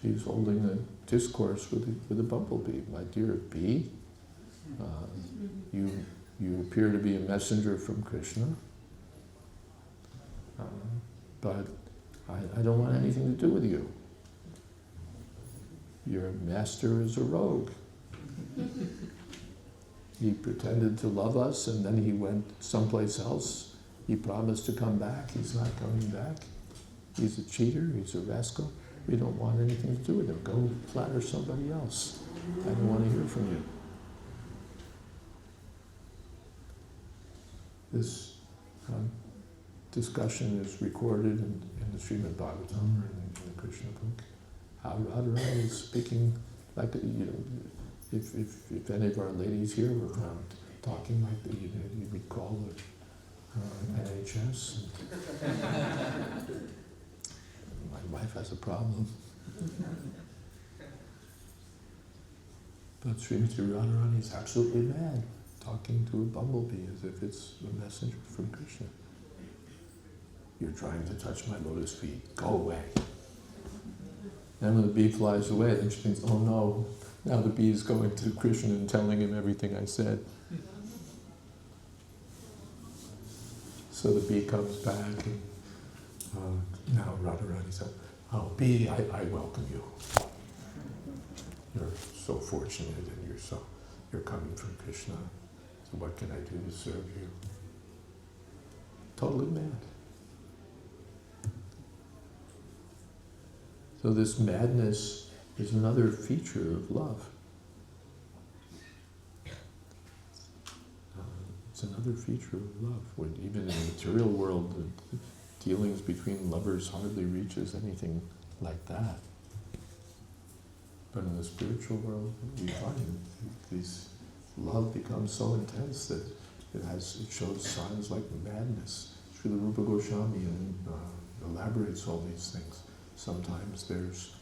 She's holding a discourse with a bumblebee. My dear bee, you appear to be a messenger from Krishna, but I don't want anything to do with you. Your master is a rogue. He pretended to love us, and then he went someplace else. He promised to come back. He's not coming back. He's a cheater. He's a rascal. We don't want anything to do with him. Go flatter somebody else. I don't want to hear from you. This discussion is recorded in the Srimad Bhagavatam, or in the Krishna book. How Radharani is speaking like, if any of our ladies here were talking like that, you would call the NHS. My wife has a problem. But Srimati Radharani is absolutely mad, talking to a bumblebee as if it's a messenger from Krishna. You're trying to touch my lotus feet. Go away. And when the bee flies away, then she thinks, oh no, now the bee is going to Krishna and telling him everything I said. So the bee comes back, and now Radharani said, oh bee, I welcome you. You're so fortunate, and you're coming from Krishna. So what can I do to serve you? Totally mad. So this madness is another feature of love. It's another feature of love. When even in the material world, the dealings between lovers hardly reaches anything like that. But in the spiritual world, we find this love becomes so intense that it shows signs like madness. Srila Rupa Goswami elaborates all these things. Sometimes there's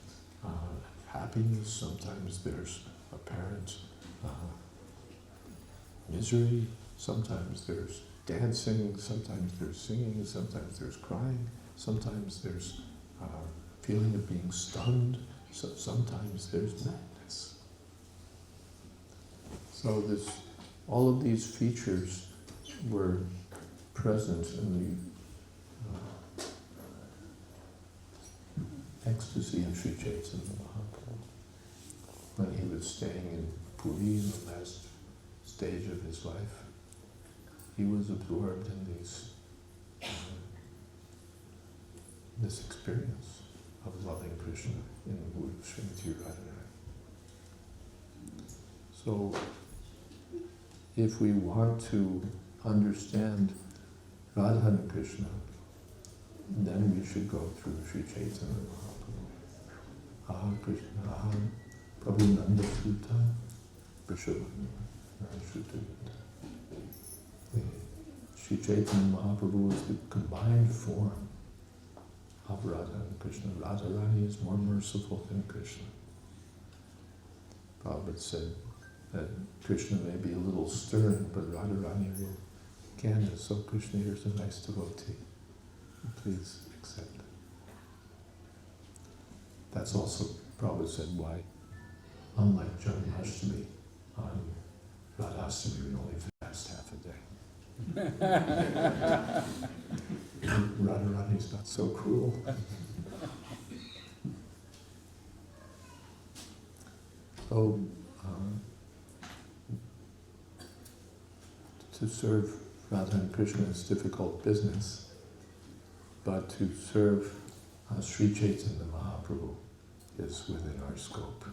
happiness, sometimes there's apparent misery, sometimes there's dancing, sometimes there's singing, sometimes there's crying, sometimes there's feeling of being stunned, so sometimes there's madness. So all of these features were present in the ecstasy of Sri Chaitanya Mahaprabhu. When he was staying in Puri in the last stage of his life, he was absorbed in this experience of loving Krishna in Srimati Radharani. So, if we want to understand Radha and Krishna, then we should go through Sri Chaitanya Mahaprabhu. Aha Krishna, aha Prabhu Nanda Sutta, Sri Chaitanya Mahaprabhu is the combined form of Radha and Krishna. Radharani is more merciful than Krishna. Prabhupada said that Krishna may be a little stern, but Radharani will candid. So Krishna, here's a nice devotee. Please accept it. That's also, Prabhupada said, why, unlike Jayadvaita, on Radhashtami, we only fast half a day. Radharani's not so cruel. So, to serve Radha and Krishna is difficult business, but to serve Sri Chaitanya Mahaprabhu is within our scope.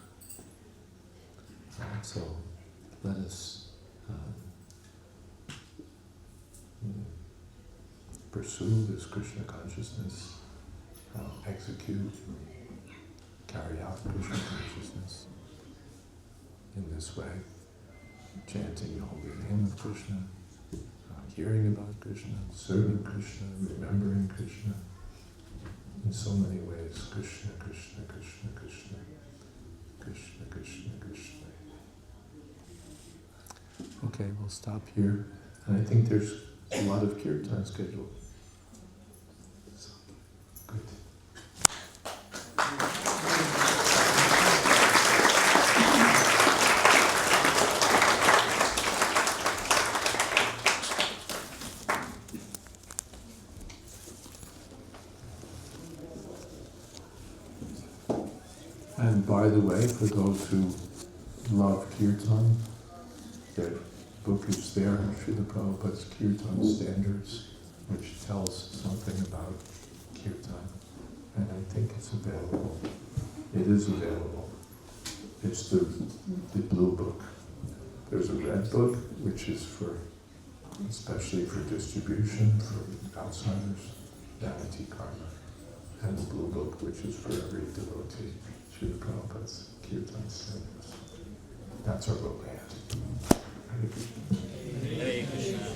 So let us pursue this Krishna consciousness, execute, carry out Krishna consciousness in this way, chanting the holy name of Krishna, hearing about Krishna, serving Krishna, remembering Krishna, in so many ways. Krishna, Krishna, Krishna, Krishna, Krishna, Krishna, Krishna. Okay, we'll stop here. And I think there's a lot of kirtan scheduled. So, good. And by the way, for those who love kirtan, book is there, Srila Prabhupada's Kirtan Standards, which tells something about Kirtan, and I think it's available. It is available. It's the blue book. There's a red book, which is for, especially for distribution, for outsiders, Vanity Karma, and the blue book, which is for every devotee, Srila Prabhupada's Kirtan Standards. That's our book. Hare Krishna.